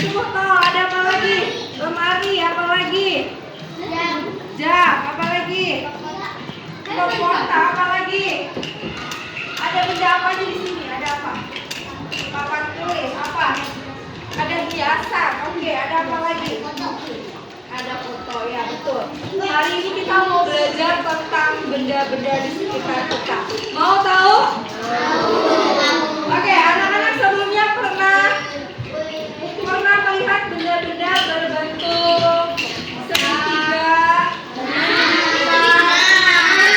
Foto, ada apa lagi? Lemari, apa lagi? Jam, apa lagi? Kotak, apa lagi? Ada benda apa aja di sini? Ada apa? Papan tulis, apa? Ada hiasan, oke. Ada apa lagi? Ada foto, ya betul. Hari ini kita mau belajar tentang benda-benda di sekitar kita. Mau tahu? Oke, anak-anak sebelumnya pernah melihat benda-benda berbentuk segitiga,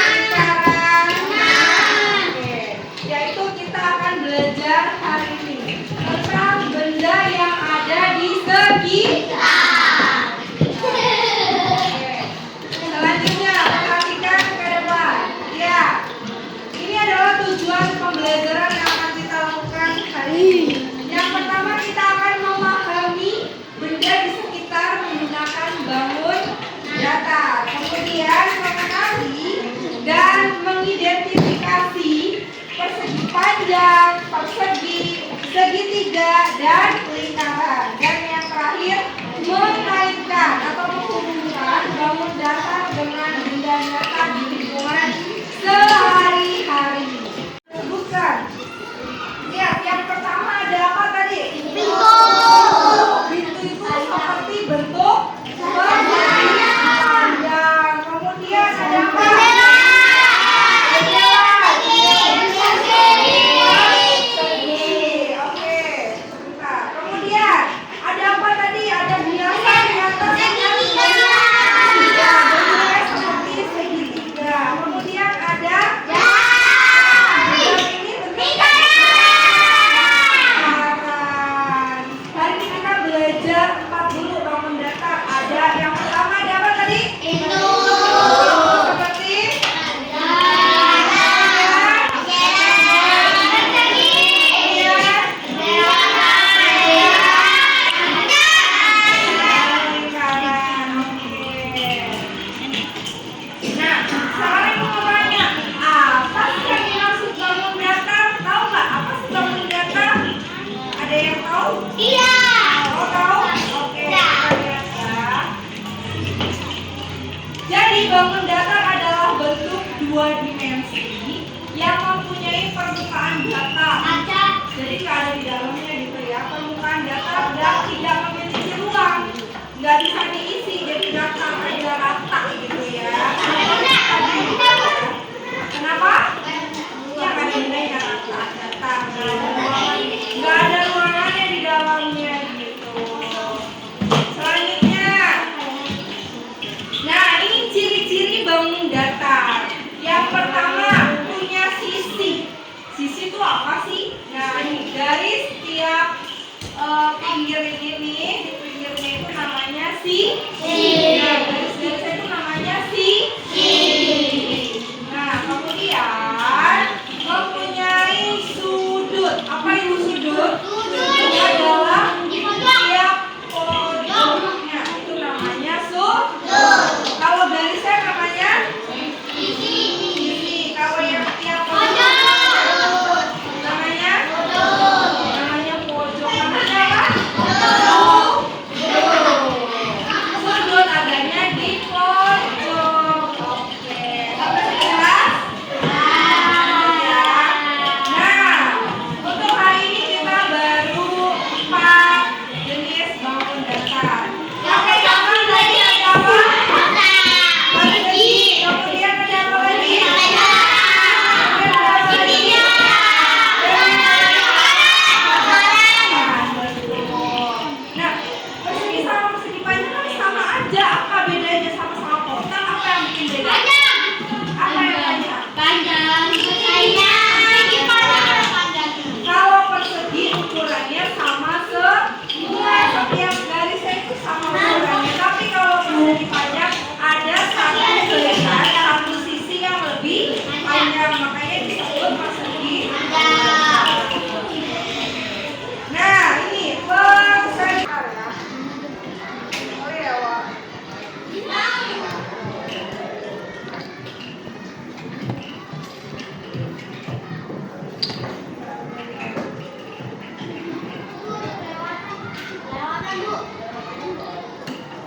lingkaran. Oke, yaitu kita akan belajar hari ini tentang benda yang ada di sekitar. Selanjutnya, perhatikan ke depan. Ya, ini adalah tujuan pembelajaran yang akan kita lakukan hari ini. Yang pertama, kita akan memahami benda di sekitar menggunakan bangun datar. Kemudian mengenali dan mengidentifikasi persegi panjang, persegi, segitiga, dan lingkaran. Dan yang terakhir, mengaitkan atau menghubungkan bangun datar dengan benda nyata di lingkungan sehari-hari. Sebutkan. Lihat, yang pertama ada apa tadi? Pintu. Pintu itu seperti bentuk persegi panjang. Kemudian ada apa? Persegi. Oke, sebentar. Kemudian ada apa tadi? Ada hiasan di atas bentuknya seperti segitiga. Kemudian ada jam ini bentuknya lingkaran. Hari ini kita belajar 4 dulu bangun datar. Ada yang pertama, ada apa tadi? Pintu. Seperti lingkaran. Oke. Nah, sekarang mau tanya, apa sih yang dimaksud bangun datar? Tahu nggak apa sih bangun datar? Ada yang tahu? Iya. Mau tahu? Oke.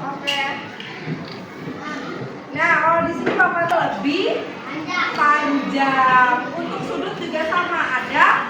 Oke. Nah, kalau di sini papa lebih panjang. Untuk sudut juga sama, ada